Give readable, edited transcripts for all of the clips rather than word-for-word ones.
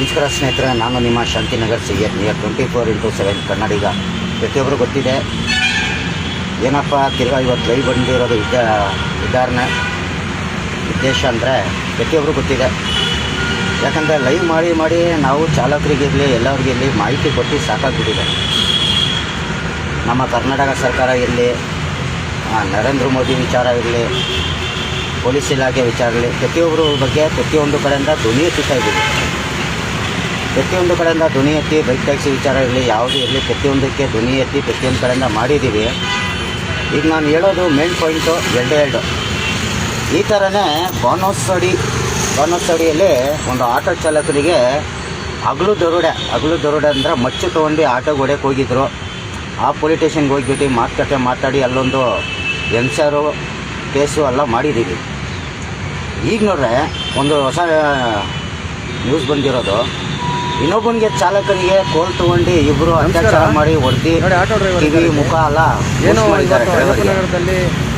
ನಮಸ್ಕಾರ ಸ್ನೇಹಿತರೆ, ನಾನು ನಿಮ್ಮ ಶಾಂತಿನಗರ್ ಸಿಎನ್ ನಿಯರ್ 24x7 ಕನ್ನಡಿಗ. ಪ್ರತಿಯೊಬ್ಬರು ಗೊತ್ತಿದೆ ಏನಪ್ಪ ತಿರ್ಗಾ ಇವತ್ತು ಲೈವ್ ಬಂದಿರೋದು ಉದಾಹರಣೆ ಉದ್ದೇಶ ಅಂದರೆ ಪ್ರತಿಯೊಬ್ಬರು ಗೊತ್ತಿದೆ. ಯಾಕಂದರೆ ಲೈವ್ ಮಾಡಿ ನಾವು ಚಾಲಕರಿಗಿರಲಿ ಎಲ್ಲರಿಗಿರಲಿ ಮಾಹಿತಿ ಕೊಟ್ಟು ಸಾಕಾಗ್ಬಿಟ್ಟಿದೆ. ನಮ್ಮ ಕರ್ನಾಟಕ ಸರ್ಕಾರ ಇರಲಿ, ನರೇಂದ್ರ ಮೋದಿ ವಿಚಾರ ಇರಲಿ, ಪೊಲೀಸ್ ಇಲಾಖೆ ವಿಚಾರ ಇರಲಿ, ಪ್ರತಿಯೊಬ್ಬರ ಬಗ್ಗೆ ಪ್ರತಿಯೊಂದು ಕಡೆಯಿಂದ ಧ್ವನಿ ಎತ್ತುತ್ತಾ ಇದ್ದೀವಿ. ಪ್ರತಿಯೊಂದು ಕಡೆಯಿಂದ ಧ್ವನಿ ಎತ್ತಿ ಬೈಕ್ ಟ್ಯಾಕ್ಸಿ ವಿಚಾರ ಇರಲಿ, ಯಾವುದೇ ಇರಲಿ, ಪ್ರತಿಯೊಂದಕ್ಕೆ ಧ್ವನಿ ಎತ್ತಿ ಪ್ರತಿಯೊಂದು ಕಡೆಯಿಂದ ಮಾಡಿದ್ದೀವಿ. ಈಗ ನಾನು ಹೇಳೋದು ಮೇನ್ ಪಾಯಿಂಟು ಎರಡು. ಈ ಥರನೇ ಬಾನೋತ್ಸಡಿಯಲ್ಲಿ ಒಂದು ಆಟೋ ಚಾಲಕರಿಗೆ ಹಗಲು ದರೋಡೆ ಅಂದರೆ ಮಚ್ಚು ತೊಗೊಂಡು ಆಟೋ ಹೊಡೆಯಕ್ಕೆ ಹೋಗಿದ್ರು. ಆ ಪೊಲೀಸ್ ಸ್ಟೇಷನ್ಗೆ ಹೋಗ್ಬಿಟ್ಟು ಮಾತಾಡಿ ಅಲ್ಲೊಂದು ಎನ್ಸರು ಕೇಸು ಎಲ್ಲ ಮಾಡಿದ್ದೀವಿ. ಈಗ ನೋಡ್ರೆ ಒಂದು ಹೊಸ ನ್ಯೂಸ್ ಬಂದಿರೋದು, ಇನ್ನೊಬ್ಬನಿಗೆ ಚಾಲಕನಿಗೆ ಕೋಲ್ ತೊಗೊಂಡು ಇಬ್ಬರು ಅತ್ಯಾಚಾರ ಮಾಡಿ ಹೊಡೆದು ಕಿವಿ ಮುಖ ಎಲ್ಲ ಮಾಡಿದ್ದಾರೆ ಡ್ರೈವರ್ಗೆ.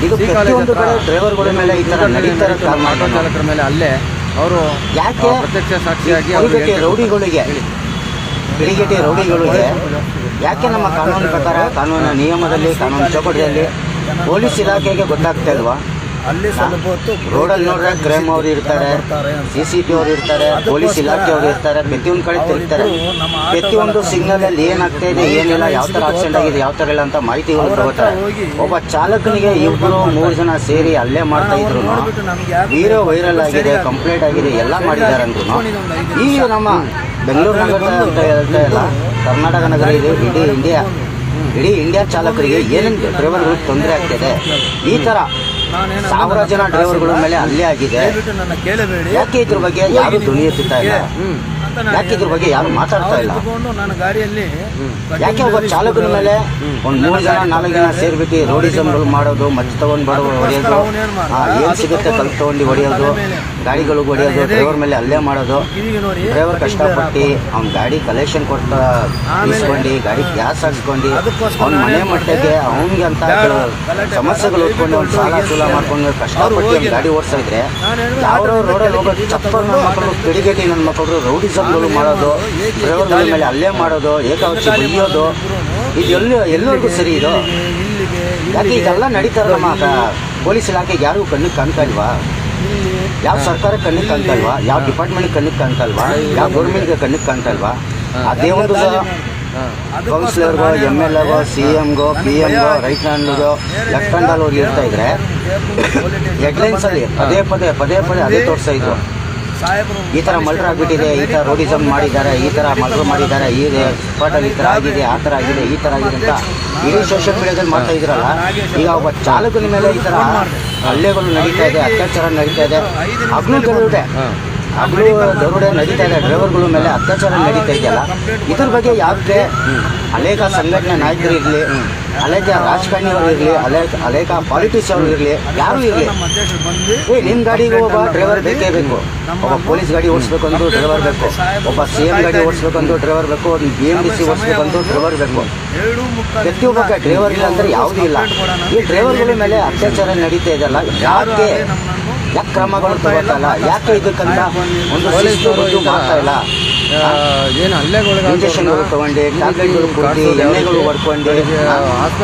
ಇದು ಪ್ರತಿಯೊಂದು ಕಡೆ ಡ್ರೈವರ್ಗಳ ಮೇಲೆ ಈ ಥರ ನಡೀತಾರೆ. ಚಾಲಕರ ಮೇಲೆ ಅಲ್ಲೇ ಅವರು ಯಾಕೆ ಪ್ರತ್ಯಕ್ಷ ಸಾಕ್ಷಿಯಾಗಿ ರೌಡಿಗಳಿಗೆ ಯಾಕೆ ನಮ್ಮ ಕಾನೂನು ಪ್ರಕಾರ, ಕಾನೂನಿನ ನಿಯಮದಲ್ಲಿ, ಕಾನೂನು ಚೌಕಟ್ಟಿನಲ್ಲಿ ಪೊಲೀಸ್ ಇಲಾಖೆಗೆ ಗೊತ್ತಾಗ್ತಾ ಇಲ್ವಾ? ರೋಡಲ್ಲಿ ನೋಡ್ರೆ ಕ್ರೈಮ್ ಅವರು ಇರ್ತಾರೆ, CCP ಅವರು ಇರ್ತಾರೆ, ಪೊಲೀಸ್ ಇಲಾಖೆಯವರು ಇರ್ತಾರೆ, ಪ್ರತಿಯೊಂದು ಕಡೆ ತಿರುಗ್ತಾರೆ. ಪ್ರತಿಯೊಂದು ಸಿಗ್ನಲಲ್ಲಿ ಏನಾಗ್ತಾ ಇದೆ, ಏನಿಲ್ಲ, ಯಾವ ಥರ ಆಕ್ಸಿಡೆಂಟ್ ಆಗಿದೆ, ಯಾವ ಥರ ಇಲ್ಲ ಅಂತ ಮಾಹಿತಿಗಳು ತಗೋತಾರೆ. ಒಬ್ಬ ಚಾಲಕನಿಗೆ 2-3 ಜನ ಸೇರಿ ಅಲ್ಲೇ ಮಾಡ್ತಾ ಇದ್ರು. ವಿಡಿಯೋ ವೈರಲ್ ಆಗಿದೆ, ಕಂಪ್ಲೇಂಟ್ ಆಗಿದೆ, ಎಲ್ಲ ಮಾಡಿದ್ದಾರೆ ಅಂದ್ರು. ಈಗ ನಮ್ಮ ಬೆಂಗಳೂರು ನಗರ ಅಂತ ಹೇಳ್ತಾ ಇಲ್ಲ, ಕರ್ನಾಟಕ ನಗರ ಇದೆ, ಇಡೀ ಇಂಡಿಯಾ ಚಾಲಕರಿಗೆ ಏನೇನು ಡ್ರೈವರ್ಗಳಿಗೆ ತೊಂದರೆ ಆಗ್ತಿದೆ. ಈ ಥರ 1000 ಜನ ಡ್ರೈವರ್ಗಳ ಮೇಲೆ ಹಲ್ಲೆ ಆಗಿದೆ. ಯಾಕೆ ಇದ್ರ ಬಗ್ಗೆ ಯಾರು ಧ್ವನಿ ಎತ್ತುತ್ತಾ ಇಲ್ಲ? ಯಾಕೆ ಇದ್ರ ಬಗ್ಗೆ ಯಾರು ಮಾತಾಡ್ತಾ ಇಲ್ಲ? ಯಾಕೆ ಒಬ್ಬ ಚಾಲಕನ ಮೇಲೆ ಒಂದು 3-4 ಜನ ಸೇರ್ಬಿಟ್ಟು ರೋಡಿಸಮ್ಗಳು ಮಾಡೋದು, ಮಚ್ಚು ತಗೊಂಡು ಹೊಡೆಯೋದು, ಏನು ಸಿಗುತ್ತೆ ಕಲ್ಲು ತಗೊಂಡು ಹೊಡೆಯೋದು, ಗಾಡಿಗಳಿಗೆ ಹೊಡೆಯೋದು, ಡ್ರೈವರ್ ಮೇಲೆ ಹಲ್ಲೆ ಮಾಡೋದು. ಡ್ರೈವರ್ ಕಷ್ಟಪಟ್ಟು ಅವ್ನ ಗಾಡಿ ಕಲೆಕ್ಷನ್ ಕೊಟ್ಟು ಇಸ್ಕೊಂಡು, ಗಾಡಿ ಗ್ಯಾಸ್ ಹಾಕ್ಸ್ಕೊಂಡು, ಅವ್ನ ಮನೆ ಮಟ್ಟಕ್ಕೆ ಅವನಿಗೆ ಅಂತ ಸಮಸ್ಯೆಗಳು ಉಟ್ಕೊಂಡು ಅವ್ನು ಸಾಲ ಮಾಡ್ಕೊಂಡು ಕಷ್ಟಪಟ್ಟು ಅವ್ನು ಗಾಡಿ ಓಡಿಸ್ತಾ ಇದ್ರೆ, ಯಾವ ರೋಡಲ್ಲಿ ಹೋಗೋದು ಚಪ್ಪರ್ ನನ್ನ ಮಕ್ಕಳು, ಕಿಡಿಗೇಟಿ ನನ್ನ ಮಕ್ಕಳು ರೌಡಿಸಮ್ಗಳು ಮಾಡೋದು, ಡ್ರೈವರ್ಗಳ ಮೇಲೆ ಹಲ್ಲೆ ಮಾಡೋದು, ಏಕಾವಚಿ ಬೈಯೋದು, ಇದು ಎಲ್ಲರಿಗೂ ಸರಿ ಇದು? ಯಾಕೆ ಇದೆಲ್ಲ ನಡೀತಾರೆ? ನಮ್ಮ ಪೊಲೀಸ್ ಇಲಾಖೆಗೆ ಯಾರಿಗೂ ಕಣ್ಣಿಗೆ ಕಾಣ್ತಾ ಇಲ್ವಾ? ಯಾವ ಸರ್ಕಾರ ಕಣ್ಣಿಗೆ ಕಾಣ್ತಾ ಇಲ್ವಾ? ಯಾವ ಡಿಪಾರ್ಟ್ಮೆಂಟ್ ಕಣ್ಣಿಗೆ ಕಾಣ್ತಾ ಇಲ್ವಾ? ಯಾವ ಗೌರ್ಮೆಂಟ್ಗೆ ಕಣ್ಣಿಗೆ ಕಾಣ್ತಾ ಇಲ್ವಾ? ಅದೇ ಒಂದು ಕೌನ್ಸಿಲರ್ಗೋ, MLAಗೋ, CMಗೋ, PM ಗೋ, ರೈಟ್ ಹ್ಯಾಂಡ್ಗೋ, ಲೆಫ್ಟ್ ಹ್ಯಾಂಡಲ್ಲಿ ಹೋಗಿ ಇರ್ತಾ ಇದ್ರೆ ಹೆಡ್ಲೈನ್ಸಲ್ಲಿ ಪದೇ ಅದೇ ತೋರಿಸ್ತಾ ಇದ್ರು. ಈ ಥರ ಮರ್ಡರ್ ಆಗಿಬಿಟ್ಟಿದೆ, ಈ ಥರ ರೋಡಿಸಮ್ ಮಾಡಿದ್ದಾರೆ, ಈ ಥರ ಮರ್ಡರ್ ಮಾಡಿದ್ದಾರೆ, ಈ ಸ್ಪಾಟಲ್ಲಿ ಈ ಥರ ಆಗಿದೆ, ಆ ಥರ ಆಗಿದೆ, ಈ ಥರ ಆಗಿದೆ ಅಂತ ಇಡೀ ಸೋಷಿಯಲ್ ಮೀಡಿಯಾದಲ್ಲಿ ಮಾಡ್ತಾ ಇದ್ರಲ್ಲ. ಈಗ ಒಬ್ಬ ಚಾಲಕನ ಮೇಲೆ ಈ ಥರ ಹಲ್ಲೆಗಳು ನಡೀತಾ ಇದೆ, ಅತ್ಯಾಚಾರ ನಡೀತಾ ಇದೆ, ಹಗಲು ದರೋಡೆ ನಡೀತಾ ಇದೆ, ಡ್ರೈವರ್ಗಳ ಮೇಲೆ ಅತ್ಯಾಚಾರ ನಡೀತಾ ಇದೆಯಲ್ಲ. ಇದ್ರ ಬಗ್ಗೆ ಯಾಕೆ ಅನೇಕ ಸಂಘಟನೆ ನಾಯಕರು ಇರಲಿ, ಅನೇಕ ರಾಜಕಾರಣಿಯವರು ಇರಲಿ, ಅನೇಕ ಪಾಲಿಟಿಕ್ಸ್ ಅವರು ಇರಲಿ, ಯಾರೂ ಇರಲಿ, ನಿಮ್ಮ ಗಾಡಿಗೆ ಒಬ್ಬ ಡ್ರೈವರ್ ಬೇಕೇ ಬೇಕು. ಒಬ್ಬ ಪೊಲೀಸ್ ಗಾಡಿ ಓಡಿಸ್ಬೇಕಂದ್ರೂ ಡ್ರೈವರ್ ಬೇಕು, ಒಬ್ಬ CM ಗಾಡಿ ಓಡಿಸ್ಬೇಕಂದ್ರೂ ಡ್ರೈವರ್ ಬೇಕು, ಒಂದು BMTC ಓಡಿಸ್ಬೇಕಂದ್ರೂ ಡ್ರೈವರ್ ಬೇಕು. ಪ್ರತಿಯೊಬ್ಬ ಡ್ರೈವರ್ ಇಲ್ಲ ಅಂದರೆ ಯಾವುದೂ ಇಲ್ಲ. ಈ ಡ್ರೈವರ್ಗಳ ಮೇಲೆ ಅತ್ಯಾಚಾರ ನಡೀತಾ ಇದೆಯಲ್ಲ, ಯಾಕೆ ಕ್ರಮಗಳು ತಗೋತಲ್ಲ? ಯಾಕೆ ಇದಕ್ಕಂತ ಒಂದು ಮಾಡ್ತಾ ಇಲ್ಲ? ಏನು ಹಲ್ಲೆಗಳು, ಇಂಜೆಕ್ಷನ್ಗಳು ತಗೊಂಡು, ಟ್ಯಾಬ್ಲೆಟ್ಗಳು ಕೊಟ್ಟು, ಎಣ್ಣೆಗಳು ಹೊಡ್ಕೊಂಡು,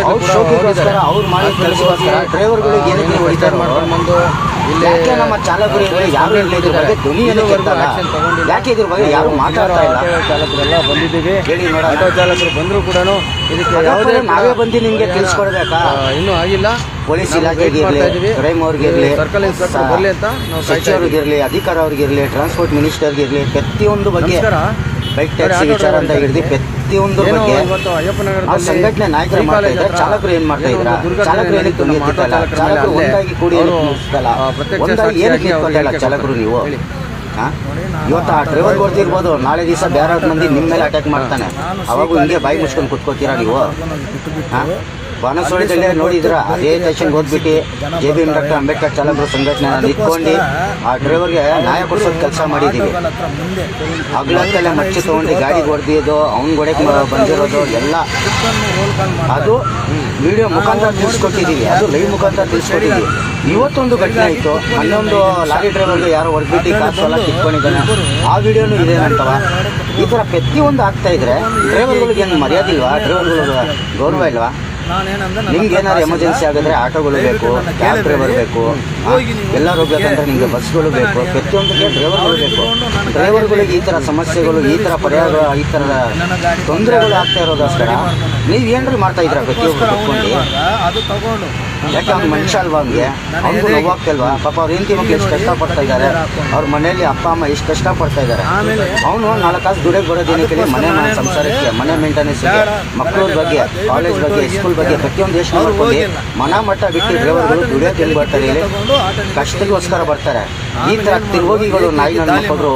ಅವ್ರ ಶೋಕಿಗೋಸ್ಕರ ಅವ್ರು ಮಾಡಿ ಕೆಲಸಕ್ಕೋಸ್ಕರ ಡ್ರೈವರ್ಗಳಿಗೆ ಏನಕ್ಕೆ ಹೊಡಿತಾರೆ ಮಾಡ್ಕೊಂಡು ಬಂದು ಯಾಕೆ ನಮ್ಮ ಚಾಲಕರು ಯಾರು ಇಲ್ಲ ಇದ್ರ ಬಗ್ಗೆ ಧ್ವನಿ ಕೇಳ್ತಾರ? ಯಾಕೆ ಇದ್ರ ಬಗ್ಗೆ ಯಾರು ಮಾತಾಡ್ತಾ ಇಲ್ಲ? ಚಾಲಕರೆಲ್ಲ ಬಂದಿದ್ದೀವಿ, ಹೇಳಿ ನೋಡ. ಆಟೋ ಚಾಲಕರು ಬಂದರೂ ಕೂಡ ಇದಕ್ಕೆ ಯಾವುದೇ ನಾವೇ ಬಂದು ನಿಮಗೆ ತಿಳಿಸ್ಕೊಡ್ಬೇಕಾ? ಇನ್ನೂ ಆಗಿಲ್ಲ. ಪೊಲೀಸ್ ಇಲಾಖೆಗೆ ಇರಲಿ, ಕ್ರೈಮ್ ಅವ್ರಿಗಿರಲಿ, ಸರ್ಕಲ್ ಇನ್ಸ್ಪೆಕ್ಟರ್ ಬರಲಿ ಅಂತ ಸಚಿವರಿಗಿರಲಿ, ಅಧಿಕಾರ ಅವ್ರಿಗಿರಲಿ, ಟ್ರಾನ್ಸ್ಪೋರ್ಟ್ ಮಿನಿಸ್ಟರ್ಗಿರಲಿ, ಪ್ರತಿಯೊಂದು ಬಗ್ಗೆ ಬೈಕ್ ಟ್ಯಾಕ್ಸಿ ವಿಚಾರ ಅಂತ ಹಿಡಿದು ಪ್ರತಿಯೊಂದು ಬಗ್ಗೆ ಸಂಘಟನೆ ನಾಯಕರು ಮಾಡ್ತಾ ಇದ್ದಾರೆ. ಚಾಲಕರು ಏನ್ ಮಾಡ್ತಾ ಇದ್ರ? ಚಾಲಕರು ಏನಕ್ಕೆ ಧ್ವನಿ ಎತ್ತಿದ್ದಲ್ಲ? ಚಾಲಕರು ಒಂದಾಗಿ ಕೂಡಿ ಒಂದಾಗಿ ಏನಕ್ಕೆ ನಿಂತ್ಕೊಂಡಲ್ಲ ಚಾಲಕರು? ನೀವು ಇವತ್ತು ಆ ಡ್ರೈವರ್ ಹೊಡ್ತಿರ್ಬೋದು, ನಾಳೆ ದಿವಸ ಬೇರೆ ಮಂದಿ ನಿಮ್ಮ ಮೇಲೆ ಅಟ್ಯಾಕ್ ಮಾಡ್ತಾನೆ, ಅವಾಗೂ ಹಿಂಗೆ ಬಾಯಿ ಮುಚ್ಕೊಂಡು ಕುತ್ಕೋತೀರಾ ನೀವು? ಬಾನಸವಾಡಿದಲ್ಲೇ ನೋಡಿದ್ರ, ಅದೇ ಸ್ಟೇಷನ್ಗೆ ಹೋಗ್ಬಿಟ್ಟು JBM ಡಾಕ್ಟರ್ ಅಂಬೇಡ್ಕರ್ ಚಾಲಕರು ಸಂಘಟನೆ ನಿಂತ್ಕೊಂಡು ಆ ಡ್ರೈವರ್ಗೆ ನ್ಯಾಯ ಕೊಡಿಸೋದು ಕೆಲಸ ಮಾಡಿದ್ದೀವಿ. ಹಗಲತ್ತಲ್ಲೇ ಮಚ್ಚಿ ತೊಗೊಂಡು ಗಾಡಿಗೆ ಹೊಡೆದಿದ್ದು, ಅವ್ನ ಗೊಡೆಗೆ ಬಂದಿರೋದು ಎಲ್ಲ ಅದು ವಿಡಿಯೋ ಮುಖಾಂತರ ತಿಳಿಸ್ಕೊಟ್ಟಿದ್ದೀವಿ, ಅದು ಲೈವ್ ಮುಖಾಂತರ ತಿಳಿಸ್ಕೊಟ್ಟಿದ್ದೀವಿ. ಇವತ್ತೊಂದು ಘಟನೆ ಆಯಿತು, ಮೊನ್ನೊಂದು ಲಾರಿ ಡ್ರೈವರ್ಗೆ ಯಾರೋ ಹೊಡೆದ್ಬಿಟ್ಟು ಕಾಸು ಎಲ್ಲ ಕಿತ್ಕೊಂಡಿದ್ದಾನೆ, ಆ ವಿಡಿಯೋನು ಇದೆ ಅಂತವ. ಈ ಥರ ಪ್ರತಿಯೊಂದು ಆಗ್ತಾ ಇದ್ರೆ ಡ್ರೈವರ್ಗಳಿಗೆ ಏನು ಮರ್ಯಾದೆ ಇಲ್ವಾ? ಡ್ರೈವರ್ಗಳಿಗೆ ಗೌರವ ಇಲ್ವಾ? ನಿಮ್ಗೆ ಏನಾದ್ರು ಎಮರ್ಜೆನ್ಸಿ ಆಗಿದ್ರೆ ಆಟೋಗಳು ಬೇಕು, ಕ್ಯಾಬ್ ಡ್ರೈವರ್ ಬೇಕು, ಎಲ್ಲರೂ ಬೇಕಂದ್ರೆ ನಿಮಗೆ ಬಸ್ಗಳು ಬೇಕು, ಪ್ರತಿಯೊಂದಕ್ಕೆ ಡ್ರೈವರ್ಗಳು ಬೇಕು. ಡ್ರೈವರ್ಗಳಿಗೆ ಈ ಥರ ಸಮಸ್ಯೆಗಳು, ಈ ಥರ ಪರಿಹಾರ, ಈ ಥರದ ತೊಂದರೆಗಳು ಆಗ್ತಾ ಇರೋದೋಸ್ಕರ ನೀವು ಏನ್ರಿ ಮಾಡ್ತಾ ಇದ್ರ ಪ್ರತಿಯೊಬ್ಬರು ಕುತ್ಕೊಂಡು? ಯಾಕೆ ಅವ್ನು ಮನುಷ್ಯ ಅಲ್ವಾ? ಅವ್ನಿಗೆ ಅವ್ನಿಗೂ ನೋವಾಗ್ತಲ್ವಾ? ಪಾಪ ಅವ್ರ ಹೆಂಡತಿ ಮಕ್ಳು ಎಷ್ಟು ಕಷ್ಟಪಡ್ತಾ ಇದ್ದಾರೆ, ಅವ್ರ ಮನೆಯಲ್ಲಿ ಅಪ್ಪ ಅಮ್ಮ ಎಷ್ಟು ಕಷ್ಟಪಡ್ತಾ ಇದ್ದಾರೆ. ಅವನು 4 ಕಾಸು ದುಡಿಯೋಕೆ ಬರೋದೇನಕ್ಕೆ ಮನೆ ಸಂಸಾರಕ್ಕೆ, ಮನೆ ಮೇಂಟೆನೆನ್ಸ್ಗೆ, ಮಕ್ಕಳ ಬಗ್ಗೆ, ಕಾಲೇಜ್ ಬಗ್ಗೆ, ಸ್ಕೂಲ್ ಬಗ್ಗೆ ಪ್ರತಿಯೊಂದು ಎಷ್ಟು ನೋಡ್ಕೊಂಡು ಮಟ್ಟ ಬಿಟ್ಟು ಡ್ರೈವರ್ಗಳು ದುಡಿಯೋಕೆ ಹೆಂಗೆ ಬರ್ತಾರೆ ಹೇಳಿ? ಕಷ್ಟಗೋಸ್ಕರ ಬರ್ತಾರೆ. ಈ ಥರ ತಿರುಗೋಗಿಗಳು, ನಾಯಿ ನನ್ನ ಮಕ್ಕಳು,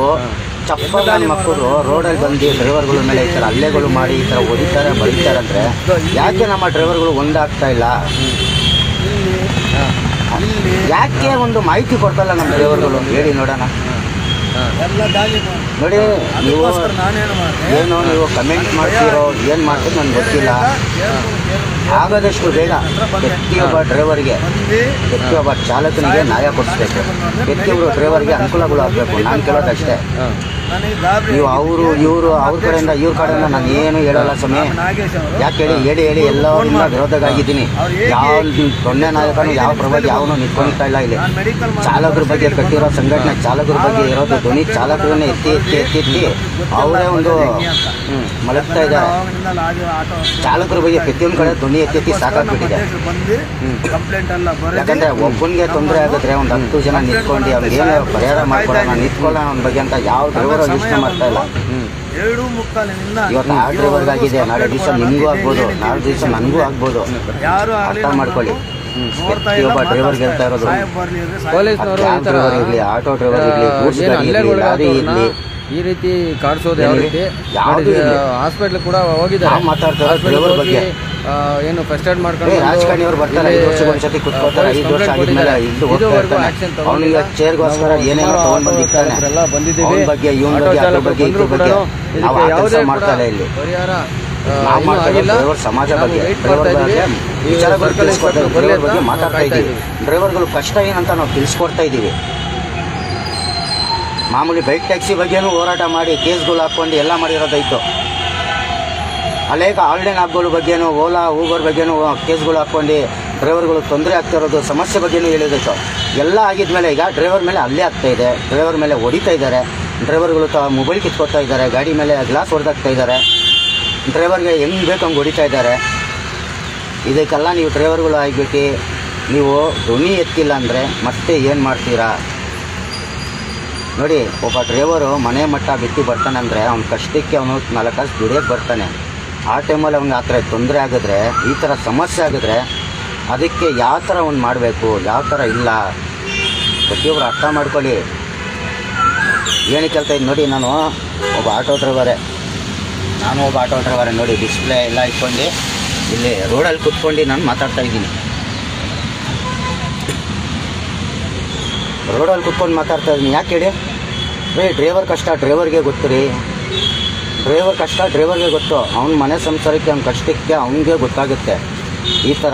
ಚಪ್ಪಲ್ ನನ್ನ ಮಕ್ಕಳು ರೋಡಲ್ಲಿ ಬಂದು ಡ್ರೈವರ್ಗಳ ಮೇಲೆ ಈ ಥರ ಹಲ್ಲೆಗಳು ಮಾಡಿ ಈ ಥರ ಹೊಡಿತಾರೆ, ಬರೀತಾರೆ ಅಂದರೆ ಯಾಕೆ ನಮ್ಮ ಡ್ರೈವರ್ಗಳು ಒಂದಾಗ್ತಾ ಇಲ್ಲ? ಯಾಕೆ ಒಂದು ಮಾಹಿತಿ ಕೊಡ್ತಲ್ಲ ನಮ್ಮ ಡ್ರೈವರ್ಗಳು? ಹೇಳಿ ನೋಡೋಣ. ನೋಡಿ, ನೀವು ಕಮೆಂಟ್ ಮಾಡ್ತೀರೋ ಏನು ಮಾಡ್ತೀರೋ ನನಗೆ ಗೊತ್ತಿಲ್ಲ. ಆಗೋದಷ್ಟು ಬೇಗ ಪ್ರತಿಯೊಬ್ಬ ಡ್ರೈವರ್ಗೆ, ಪ್ರತಿಯೊಬ್ಬ ಚಾಲಕನಿಗೆ ನ್ಯಾಯ ಕೊಡಿಸ್ಬೇಕು. ಪ್ರತಿಯೊಬ್ಬರು ಡ್ರೈವರ್ಗೆ ಅನುಕೂಲಗಳು ಆಗಬೇಕು. ನಾನು ಕೇಳೋದಷ್ಟೇ. ನೀವು ಅವರು ಇವರು ಅವ್ರ ಕಡೆಯಿಂದ ಇವ್ರ ಕಡೆಯಿಂದ ನಾನು ಏನು ಹೇಳಲ್ಲ ಸ್ವಾಮಿ. ಯಾಕೆ ಹೇಳಿ ಎಲ್ಲ ನಿಮ್ಮ ವಿರೋಧವಾಗಿದ್ದೀನಿ. ಯಾವ ದೊಣ್ಣೆ ನಾಯಕನು, ಯಾವ ಪ್ರಭಾವಿ ಯಾವನು ನಿಂತ್ಕೊಳ್ತಾ ಇಲ್ಲ ಇಲ್ಲಿ. ಚಾಲಕರ ಬಗ್ಗೆ ಕಟ್ಟಿರೋ ಸಂಘಟನೆ, ಚಾಲಕರ ಬಗ್ಗೆ ಇರೋದು ಧ್ವನಿ, ಚಾಲಕರನ್ನೇ ಎತ್ತಿ ಅವರೇ ಒಂದು ಮಲಗ್ತಾ ಇದ್ದಾರೆ. ಚಾಲಕರ ಬಗ್ಗೆ ಪ್ರತಿಯೊಂದು ಕಡೆ ಧ್ವನಿ ಎತ್ತಿ ಸಾಕಾಗ್ಬಿಟ್ಟಿದೆ. ಯಾಕಂದ್ರೆ ಒಬ್ಬನಿಗೆ ತೊಂದರೆ ಆಗಿದ್ರೆ ಒಂದು 10 ಜನ ನಿಂತ್ಕೊಂಡು ಅವ್ನಿಗೆ ಏನು ಪರಿಹಾರ ಮಾಡ್ಕೊಳ್ಳೋಣ, ನಿಂತ್ಕೊಳ್ಳೋಣ ಅವನ ಬಗ್ಗೆ ಅಂತ ಯಾವ ಡ್ರೈವರ್ ಯೋಚನೆ ಮಾಡ್ತಾ ಇಲ್ಲ. ಇವತ್ತು ಆ ಡ್ರೈವರ್ಗಾಗಿದೆ, ನಾಳೆ ದಿವಸ ನಿಮಗೂ ಆಗ್ಬೋದು, ನಾಳೆ ದಿವಸ ನನಗೂ ಆಗ್ಬೋದು. ಅರ್ಥ ಮಾಡ್ಕೊಳ್ಳಿ. ಪ್ರತಿಯೊಬ್ಬ ಡ್ರೈವರ್ಗೆ ಹೇಳ್ತಾ ಇರೋದು, ಕ್ಯಾಬ್ ಡ್ರೈವರ್ ಇರಲಿ, ಆಟೋ ಡ್ರೈವರ್ ಇರಲಿ, ಗೂಡ್ಸ್ ಗಾಡಿ ಇರಲಿ, ಲಾರಿ ಇರಲಿ, ಈ ರೀತಿ ಕಾಡ್ಸೋದು ಯಾವ ರೀತಿ? ಹಾಸ್ಪಿಟ್ಲ್ ಕೂಡ ಹೋಗಿದ್ದಾರೆ. ಮಾತಾಡ್ತಾರೆ ಡ್ರೈವರ್ ಬಗ್ಗೆ. ಏನು ಫಸ್ಟ್ ಏಡ್ ಮಾಡ್ಕೊಂಡು ರಾಜಕಾರಣಿಯವರು ಬರ್ತಾರೆ, 5 ವರ್ಷ ಒಂದ್ಸತಿ ಕುತ್ಕೋತಾರೆ, 5 ವರ್ಷ ಆಗಿದ್ಮೇಲೆ ಇದು ಹೋಗ್ತಾ ಇರ್ತಾನೆ. ಅವನಿಗೆ ಚೇರ್ಗೋಸ್ಕರ ಏನೇನೋ ತಗೊಂಡ್ ಬಂದಿರ್ತಾನೆ. ಅವನ ಬಗ್ಗೆ, ಇವನ ಬಗ್ಗೆ, ಅದ್ರ ಬಗ್ಗೆ, ಇದ್ರ ಬಗ್ಗೆ ನಾವು ಕೆಲಸ ಮಾಡ್ತಾರೆ ಇಲ್ಲಿ. ನಾವು ಮಾಡ್ತಾ ಇದ್ದೀವಿ ಡ್ರೈವರ್ ಸಮಾಜ ಬಗ್ಗೆ, ಡ್ರೈವರ್ ಬಗ್ಗೆ ವಿಚಾರಗಳು ತಿಳಿಸ್ಕೊಡ್ತಾ ಇದ್ದೀವಿ, ಡ್ರೈವರ್ ಬಗ್ಗೆ ಮಾತಾಡ್ತಾ ಇದ್ದೀವಿ. ಡ್ರೈವರ್ಗಳು ಕಷ್ಟ ಏನಂತ ನಾವು ತಿಳಿಸ್ಕೊಡ್ತಾ ಇದ್ದೀವಿ. ಮಾಮೂಲಿ ಬೈಕ್ ಟ್ಯಾಕ್ಸಿ ಬಗ್ಗೆನೂ ಹೋರಾಟ ಮಾಡಿ ಕೇಸ್ಗಳು ಹಾಕ್ಕೊಂಡು ಎಲ್ಲ ಮಾಡಿರೋದಾಯ್ತು. ಅನೇಕ ಆನ್ಲೈನ್ ಆ್ಯಪ್ಗಳ ಬಗ್ಗೆನೂ, ಓಲಾ ಊಬರ್ ಬಗ್ಗೆನೂ ಕೇಸ್ಗಳು ಹಾಕ್ಕೊಂಡು ಡ್ರೈವರ್ಗಳು ತೊಂದರೆ ಆಗ್ತಾ ಇರೋದು, ಸಮಸ್ಯೆ ಬಗ್ಗೆನೂ ಹೇಳಿದಾಯ್ತು. ಎಲ್ಲ ಆಗಿದ್ಮೇಲೆ ಈಗ ಡ್ರೈವರ್ ಮೇಲೆ ಹಲ್ಲೆ ಆಗ್ತಾ ಇದೆ, ಡ್ರೈವರ್ ಮೇಲೆ ಹೊಡಿತಾ ಇದ್ದಾರೆ, ಡ್ರೈವರ್ಗಳು ಮೊಬೈಲ್ ಕಿತ್ಕೊಳ್ತಾ ಇದ್ದಾರೆ, ಗಾಡಿ ಮೇಲೆ ಗ್ಲಾಸ್ ಹೊಡೆದಾಗ್ತಾ ಇದ್ದಾರೆ, ಡ್ರೈವರ್ಗೆ ಹೆಂಗೆ ಬೇಕು ಹಂಗೆ ಹೊಡಿತಾ ಇದ್ದಾರೆ. ಇದಕ್ಕೆಲ್ಲ ನೀವು ಡ್ರೈವರ್ಗಳು ಆಗಿಬಿಟ್ಟು ನೀವು ಧ್ವನಿ ಎತ್ತಿಲ್ಲ ಅಂದರೆ ಮತ್ತೆ ಏನು ಮಾಡ್ತೀರಾ? ನೋಡಿ, ಒಬ್ಬ ಡ್ರೈವರು ಮನೆ ಮಟ್ಟ ಬಿಟ್ಟು ಬರ್ತಾನೆ ಅಂದರೆ ಅವ್ನ ಕಷ್ಟಕ್ಕೆ ಅವನು 4 ಕಾಸು ದುಡಿಯೋಕ್ಕೆ ಬರ್ತಾನೆ. ಆ ಟೈಮಲ್ಲಿ ಅವ್ನಿಗೆ ಆ ಥರ ತೊಂದರೆ ಆಗಿದ್ರೆ, ಈ ಥರ ಸಮಸ್ಯೆ ಆಗಿದ್ರೆ ಅದಕ್ಕೆ ಯಾವ ಥರ ಒಂದು ಮಾಡಬೇಕು, ಯಾವ ಥರ ಇಲ್ಲ, ಪ್ರತಿಯೊಬ್ಬರು ಅರ್ಥ ಮಾಡ್ಕೊಳ್ಳಿ. ಏನಕ್ಕೆ ಹೇಳ್ತಾ ಇದ್ದೀನಿ ನೋಡಿ, ನಾನು ಒಬ್ಬ ಆಟೋ ಡ್ರೈವರೇ ನೋಡಿ, ಡಿಸ್ಪ್ಲೇ ಎಲ್ಲ ಇಟ್ಕೊಂಡು ಇಲ್ಲಿ ರೋಡಲ್ಲಿ ಕುತ್ಕೊಂಡು ನಾನು ಮಾತಾಡ್ತಾ ಇದ್ದೀನಿ. ರೋಡಲ್ಲಿ ಕುತ್ಕೊಂಡು ಮಾತಾಡ್ತಾ ಇದ್ದೀನಿ. ಯಾಕೆ ಹೇಳಿ? ಡ್ರೈವರ್ ಕಷ್ಟ ಡ್ರೈವರ್ಗೆ ಗೊತ್ತು ರೀ. ಡ್ರೈವರ್ ಕಷ್ಟ ಡ್ರೈವರ್ಗೆ ಗೊತ್ತು. ಅವ್ನ ಮನೆ ಸಂಸಾರಕ್ಕೆ, ಅವ್ನ ಕಷ್ಟಕ್ಕೆ ಅವನಿಗೆ ಗೊತ್ತಾಗುತ್ತೆ. ಈ ಥರ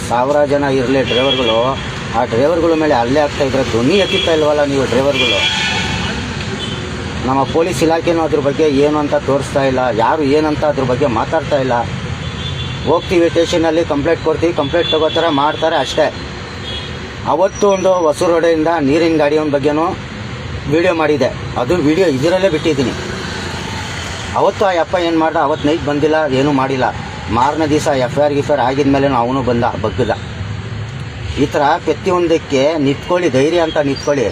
1000 ಜನ ಇರಲಿ ಡ್ರೈವರ್ಗಳು, ಆ ಡ್ರೈವರ್ಗಳ ಮೇಲೆ ಹಲ್ಲೆ ಆಗ್ತಾಯಿದ್ರೆ ಧ್ವನಿ ಎತ್ತಿತ್ತಾ ಇಲ್ವಲ್ಲ ನೀವು ಡ್ರೈವರ್ಗಳು? ನಮ್ಮ ಪೊಲೀಸ್ ಇಲಾಖೆನೂ ಅದ್ರ ಬಗ್ಗೆ ಏನು ಅಂತ ತೋರಿಸ್ತಾ ಇಲ್ಲ, ಯಾರು ಏನಂತ ಅದ್ರ ಬಗ್ಗೆ ಮಾತಾಡ್ತಾ ಇಲ್ಲ. ಹೋಗ್ತೀವಿ ಸ್ಟೇಷನಲ್ಲಿ ಕಂಪ್ಲೇಂಟ್ ಕೊಡ್ತೀವಿ, ಕಂಪ್ಲೇಂಟ್ ತಗೋತಾರೆ, ಮಾಡ್ತಾರೆ ಅಷ್ಟೇ. ಅವತ್ತು ಒಂದು ಹೊಸೂರು ರೋಡಿಂದ ನೀರಿನ ಗಾಡಿಯವನ ಬಗ್ಗೆನೂ ವಿಡಿಯೋ ಮಾಡಿದೆ. ಅದು ವಿಡಿಯೋ ಇದರಲ್ಲೇ ಬಿಟ್ಟಿದ್ದೀನಿ. ಅವತ್ತು ಆ ಅಪ್ಪ ಏನು ಮಾಡ್ದ, ಅವತ್ತು ನೈಟ್ ಬಂದಿಲ್ಲ, ಏನೂ ಮಾಡಿಲ್ಲ. ಮಾರನೇ ದಿವಸ FIR ಆಗಿದ್ಮೇಲೆ ಅವನು ಬಂದ ಬಗ್ಗದ. ಈ ಥರ ಪ್ರತಿಯೊಂದಕ್ಕೆ ನಿಂತ್ಕೊಳ್ಳಿ, ಧೈರ್ಯ ಅಂತ ನಿಂತ್ಕೊಳ್ಳಿ.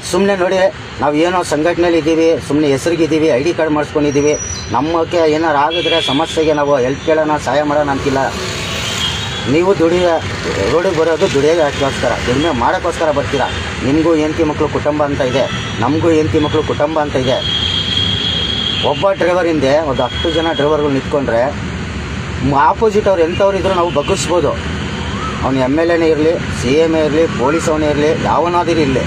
ಸುಮ್ಮನೆ ನೋಡಿ, ನಾವು ಏನೋ ಸಂಘಟನೆಯಲ್ಲಿ ಇದ್ದೀವಿ, ಸುಮ್ಮನೆ ಹೆಸರಿಗಿದ್ದೀವಿ, ID ಕಾರ್ಡ್ ಮಾಡಿಸ್ಕೊಂಡಿದ್ದೀವಿ, ನಮ್ಮಕ್ಕೆ ಏನಾರು ಆಗಿದ್ರೆ ಸಮಸ್ಯೆಗೆ ನಾವು ಹೆಲ್ಪ್ ಕೇಳೋಣ, ಸಹಾಯ ಮಾಡೋಣ ಅಂತಿಲ್ಲ. ನೀವು ರೋಡಿಗೆ ಬರೋದು ದುಡಿಯೋಕ್ಕೋಸ್ಕರ, ದುಡಿಮೆ ಮಾಡೋಕ್ಕೋಸ್ಕರ ಬರ್ತೀರಾ. ನಿಮಗೂ ಹೆಂಡತಿ ಮಕ್ಕಳು ಕುಟುಂಬ ಅಂತ ಇದೆ, ನಮಗೂ ಹೆಂಡತಿ ಮಕ್ಕಳು ಕುಟುಂಬ ಅಂತ ಇದೆ. ಒಬ್ಬ ಡ್ರೈವರ್ ಹಿಂದೆ ಒಂದು 10 ಜನ ಡ್ರೈವರ್ಗಳು ನಿಂತ್ಕೊಂಡ್ರೆ ಆಪೋಸಿಟ್ ಅವ್ರು ಎಂಥವ್ರು ಇದ್ರೂ ನಾವು ಬಗ್ಗಿಸ್ಬೋದು. ಅವನು MLAನೇ ಇರಲಿ, CM ಇರಲಿ, ಪೊಲೀಸ್ ಅವನೇ ಇರಲಿ, ಯಾವನಾದರೂ ಇರಲಿ,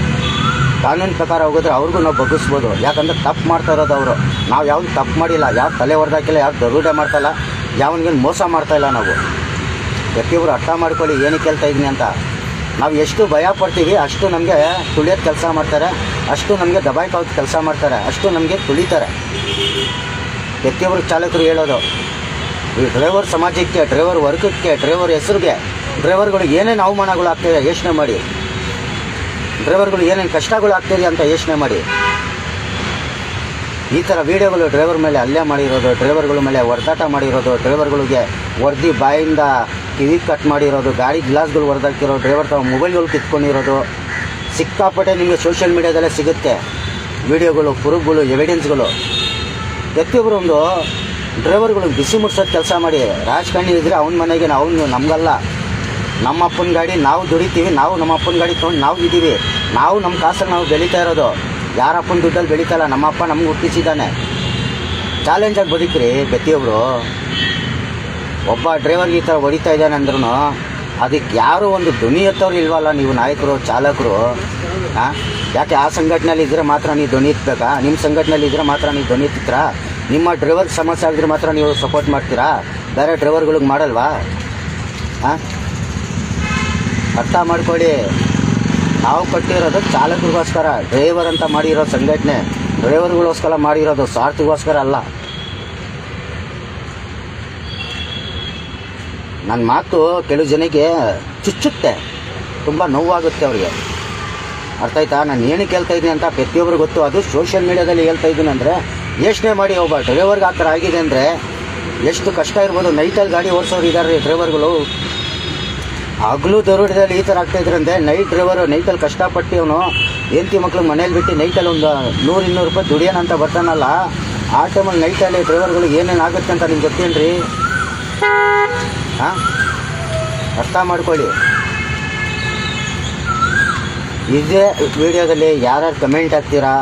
ಕಾನೂನು ಪ್ರಕಾರ ಹೋಗಿದ್ರೆ ಅವ್ರಿಗೂ ನಾವು ಬಗ್ಗಿಸ್ಬೋದು. ಯಾಕಂದರೆ ತಪ್ಪು ಮಾಡ್ತಾ ಇರೋದು ಅವರು. ನಾವು ಯಾವ್ದು ತಪ್ಪು ಮಾಡಿಲ್ಲ, ಯಾರು ತಲೆ ಹೊಡೆದಾಕಿಲ್ಲ, ಯಾರು ದರೋಡೆ ಮಾಡ್ತಾಯಿಲ್ಲ, ಯಾವನಿಗೇನು ಮೋಸ ಮಾಡ್ತಾಯಿಲ್ಲ. ನಾವು ಪ್ರತಿಯೊಬ್ಬರು ಅರ್ಥ ಮಾಡ್ಕೊಳ್ಳಿ ಏನಕ್ಕೆ ಹೇಳ್ತಾ ಇದ್ದೀನಿ ಅಂತ. ನಾವು ಎಷ್ಟು ಭಯ ಪಡ್ತೀವಿ ಅಷ್ಟು ನಮಗೆ ತುಳಿಯೋದು ಕೆಲಸ ಮಾಡ್ತಾರೆ, ಅಷ್ಟು ನಮಗೆ ದಬಾಯಿಕೋದು ಕೆಲಸ ಮಾಡ್ತಾರೆ, ಅಷ್ಟು ನಮಗೆ ತುಳಿತಾರೆ. ಪ್ರತಿಯೊಬ್ಬರು ಚಾಲಕರು ಹೇಳೋದು, ಈ ಡ್ರೈವರ್ ಸಮಾಜಕ್ಕೆ, ಡ್ರೈವರ್ ವರ್ಗಕ್ಕೆ, ಡ್ರೈವರ್ ಹೆಸರಿಗೆ, ಡ್ರೈವರ್ಗಳಿಗೆ ಏನೇನು ಅವಮಾನಗಳು ಆಗ್ತಿದೆ ಯೋಚನೆ ಮಾಡಿ, ಡ್ರೈವರ್ಗಳು ಏನೇನು ಕಷ್ಟಗಳು ಆಗ್ತಿದೆ ಅಂತ ಯೋಚನೆ ಮಾಡಿ. ಈ ಥರ ವೀಡಿಯೋಗಳು ಡ್ರೈವರ್ ಮೇಲೆ ಹಲ್ಲೆ ಮಾಡಿರೋದು, ಡ್ರೈವರ್ಗಳ ಮೇಲೆ ಹೊಡೆದಾಟ ಮಾಡಿರೋದು, ಡ್ರೈವರ್ಗಳಿಗೆ ಹೊಡೆದು ಬಾಯಿಂದ ಕಿವಿ ಕಟ್ ಮಾಡಿರೋದು, ಗಾಡಿ ಗ್ಲಾಸ್ಗಳು ಹೊಡೆದಾಕಿರೋ, ಡ್ರೈವರ್ ತಾವು ಮೊಬೈಲ್ಗಳು ಕಿತ್ಕೊಂಡಿರೋದು ಸಿಕ್ಕಾಪಟ್ಟೆ ನಿಮಗೆ ಸೋಷಿಯಲ್ ಮೀಡಿಯಾದಲ್ಲೇ ಸಿಗುತ್ತೆ. ವೀಡಿಯೋಗಳು, ಪ್ರೂಫ್ಗಳು, ಎವಿಡೆನ್ಸ್ಗಳು. ಪ್ರತಿಯೊಬ್ಬರು ಒಂದು ಡ್ರೈವರ್ಗಳು ಬಿಸಿ ಮುಟ್ಸೋದು ಕೆಲಸ ಮಾಡಿ. ರಾಜಕಾರಣಿ ಇದ್ದರೆ ಅವನ ಮನೆಗೆ ಅವನು ನಮಗಲ್ಲ, ನಮ್ಮ ಅಪ್ಪನ ಗಾಡಿ ನಾವು ದುಡಿತೀವಿ, ನಾವು ನಮ್ಮ ಅಪ್ಪನ ಗಾಡಿ ತೊಗೊಂಡು ನಾವು ಇದ್ದೀವಿ, ನಾವು ನಮ್ಮ ಕಾಸಲ್ಲಿ ನಾವು ಬೆಳೀತಾ ಇರೋದು. ಯಾರಪ್ಪನ ದುಡ್ಡಲ್ಲಿ ಬೆಳೀತಲ್ಲ, ನಮ್ಮಪ್ಪ ನಮ್ಗೆ ಹುಟ್ಟಿಸಿದ್ದಾನೆ. ಚಾಲೆಂಜಾಗಿ ಬದುಕ್ರಿ ಪ್ರತಿಯೊಬ್ಬರು. ಒಬ್ಬ ಡ್ರೈವರ್ಗೆ ಈ ಥರ ಹೊಡಿತಾ ಇದ್ದಾನೆ ಅಂದ್ರೂ ಅದಕ್ಕೆ ಯಾರೂ ಒಂದು ಧ್ವನಿ ಎತ್ತವ್ರು ಇಲ್ವಲ್ಲ ನೀವು ನಾಯಕರು, ಚಾಲಕರು. ಯಾಕೆ ಆ ಸಂಘಟನೆಯಲ್ಲಿ ಇದ್ದರೆ ಮಾತ್ರ ನೀವು ಧ್ವನಿ ಎತ್ತಬೇಕಾ? ನಿಮ್ಮ ಸಂಘಟನೆಯಲ್ಲಿ ಇದ್ದರೆ ಮಾತ್ರ ನೀವು ಧ್ವನಿ ಎತ್ತೀರಾ? ನಿಮ್ಮ ಡ್ರೈವರ್ಗೆ ಸಮಸ್ಯೆ ಆಗಿದ್ರೆ ಮಾತ್ರ ನೀವು ಸಪೋರ್ಟ್ ಮಾಡ್ತೀರಾ, ಬೇರೆ ಡ್ರೈವರ್ಗಳಿಗೆ ಮಾಡಲ್ವಾ? ಅರ್ಥ ಮಾಡ್ಕೊಳ್ಳಿ. ನಾವು ಕಟ್ಟಿರೋದು ಚಾಲಕರಿಗೋಸ್ಕರ, ಡ್ರೈವರ್ ಅಂತ ಮಾಡಿರೋ ಸಂಘಟನೆ ಡ್ರೈವರ್ಗಳಿಗೋಸ್ಕರ ಮಾಡಿರೋದು, ಸ್ವಾರ್ಥಿಗೋಸ್ಕರ ಅಲ್ಲ. ನನ್ನ ಮಾತು ಕೆಲವು ಜನಕ್ಕೆ ಚುಚ್ಚುತ್ತೆ, ತುಂಬ ನೋವಾಗುತ್ತೆ ಅವ್ರಿಗೆ. ಅರ್ಥ ಆಯ್ತಾ? ನಾನು ಏನಕ್ಕೆ ಹೇಳ್ತಾ ಇದ್ದೀನಿ ಅಂತ ಪ್ರತಿಯೊಬ್ಬರು ಗೊತ್ತು. ಅದು ಸೋಷಿಯಲ್ ಮೀಡಿಯಾದಲ್ಲಿ ಹೇಳ್ತಾ ಇದ್ದೀನಿ ಅಂದರೆ ಯೋಚನೆ ಮಾಡಿ. ಒಬ್ಬ ಡ್ರೈವರ್ಗೆ ಆ ಥರ ಆಗಿದೆ ಅಂದರೆ ಎಷ್ಟು ಕಷ್ಟ ಇರ್ಬೋದು. ನೈಟಲ್ಲಿ ಗಾಡಿ ಓಡಿಸೋರು ಇದ್ದಾರೆ ರೀ ಡ್ರೈವರ್ಗಳು. ಹಗಲು ದರೋಡದಲ್ಲಿ ಈ ಥರ ಆಗ್ತಾಯಿದ್ರಂತೆ. ನೈಟ್ ಡ್ರೈವರು ನೈಟಲ್ಲಿ ಕಷ್ಟಪಟ್ಟು ಅವನು ಹೆಂಡತಿ ಮಕ್ಳು ಮನೇಲಿ ಬಿಟ್ಟು ನೈಟಲ್ಲಿ ಒಂದು 100-200 ರೂಪಾಯಿ ದುಡಿಯೋಣ ಅಂತ ಬರ್ತಾನಲ್ಲ, ಆ ಟೈಮಲ್ಲಿ ನೈಟಲ್ಲಿ ಡ್ರೈವರ್ಗಳು ಏನೇನು ಆಗುತ್ತೆ ಅಂತ ನಿಮ್ಗೆ ಗೊತ್ತೇನ್ರಿ? ಅರ್ಥ ಮಾಡ್ಕೊಳ್ಳಿ. ಇದೇ ವಿಡಿಯೋದಲ್ಲಿ ಯಾರ್ಯಾರು ಕಮೆಂಟ್ ಹಾಕ್ತೀರಾ,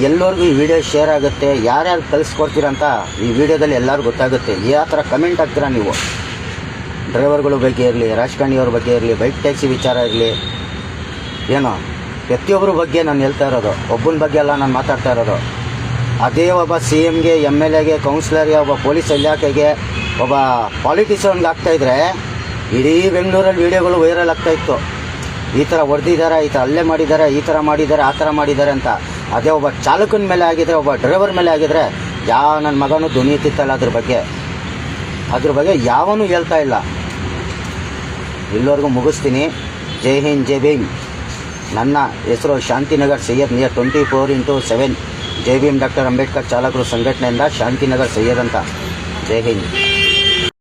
ಎಲ್ಲರಿಗೂ ಈ ವಿಡಿಯೋ ಶೇರ್ ಆಗುತ್ತೆ, ಯಾರ್ಯಾರು ಕಳಿಸ್ಕೊಡ್ತೀರಾ ಅಂತ ಈ ವಿಡಿಯೋದಲ್ಲಿ ಎಲ್ಲರೂ ಗೊತ್ತಾಗುತ್ತೆ. ಯಾವ ಥರ ಕಮೆಂಟ್ ಹಾಕ್ತೀರಾ ನೀವು, ಡ್ರೈವರ್ಗಳ ಬಗ್ಗೆ ಇರಲಿ, ರಾಜಕಾರಣಿಯವ್ರ ಬಗ್ಗೆ ಇರಲಿ, ಬೈಕ್ ಟ್ಯಾಕ್ಸಿ ವಿಚಾರ ಇರಲಿ, ಏನೋ ಪ್ರತಿಯೊಬ್ಬರ ಬಗ್ಗೆ ನಾನು ಹೇಳ್ತಾ ಇರೋದು, ಒಬ್ಬನ ಬಗ್ಗೆ ಎಲ್ಲ ನಾನು ಮಾತಾಡ್ತಾ ಇರೋದು. ಅದೇ ಒಬ್ಬ CMಗೆ, MLAಗೆ, ಕೌನ್ಸಿಲರ್ಗೆ, ಒಬ್ಬ ಪೊಲೀಸ್ ಇಲಾಖೆಗೆ, ಒಬ್ಬ ಪಾಲಿಟಿಷಿಯನ್ಗೆ ಆಗ್ತಾಯಿದ್ರೆ ಇಡೀ ಬೆಂಗಳೂರಲ್ಲಿ ವೀಡಿಯೋಗಳು ವೈರಲ್ ಆಗ್ತಾಯಿತ್ತು. ಈ ಥರ ಹೊಡೆದಿದ್ದಾರೆ, ಈ ಥರ ಹಲ್ಲೆ ಮಾಡಿದ್ದಾರೆ, ಈ ಥರ ಮಾಡಿದ್ದಾರೆ, ಆ ಥರ ಮಾಡಿದ್ದಾರೆ ಅಂತ. ಅದೇ ಒಬ್ಬ ಚಾಲಕನ ಮೇಲೆ ಆಗಿದ್ರೆ, ಒಬ್ಬ ಡ್ರೈವರ್ ಮೇಲೆ ಆಗಿದ್ರೆ ಯಾವ ನನ್ನ ಮಗನೂ ಧ್ವನಿ ಎತ್ತಿತ್ತಲ್ಲ ಅದ್ರ ಬಗ್ಗೆ ಯಾವನೂ ಹೇಳ್ತಾ ಇಲ್ಲ. ಇಲ್ಲಿವರೆಗೂ ಮುಗಿಸ್ತೀನಿ. ಜೈ ಹಿಂದ್, ಜೈ ಭೀಮ್. ನನ್ನ ಹೆಸರು ಶಾಂತಿನಗರ್ ಸೈಯದ್ ನಿಯರ್ 24/7 ಜೈ ಭೀಮ್ ಡಾಕ್ಟರ್ ಅಂಬೇಡ್ಕರ್ ಚಾಲಕರು ಸಂಘಟನೆಯಿಂದ ಶಾಂತಿನಗರ್ ಸೈಯದ್ ಅಂತ. ಜೈ ಹಿಂದ್.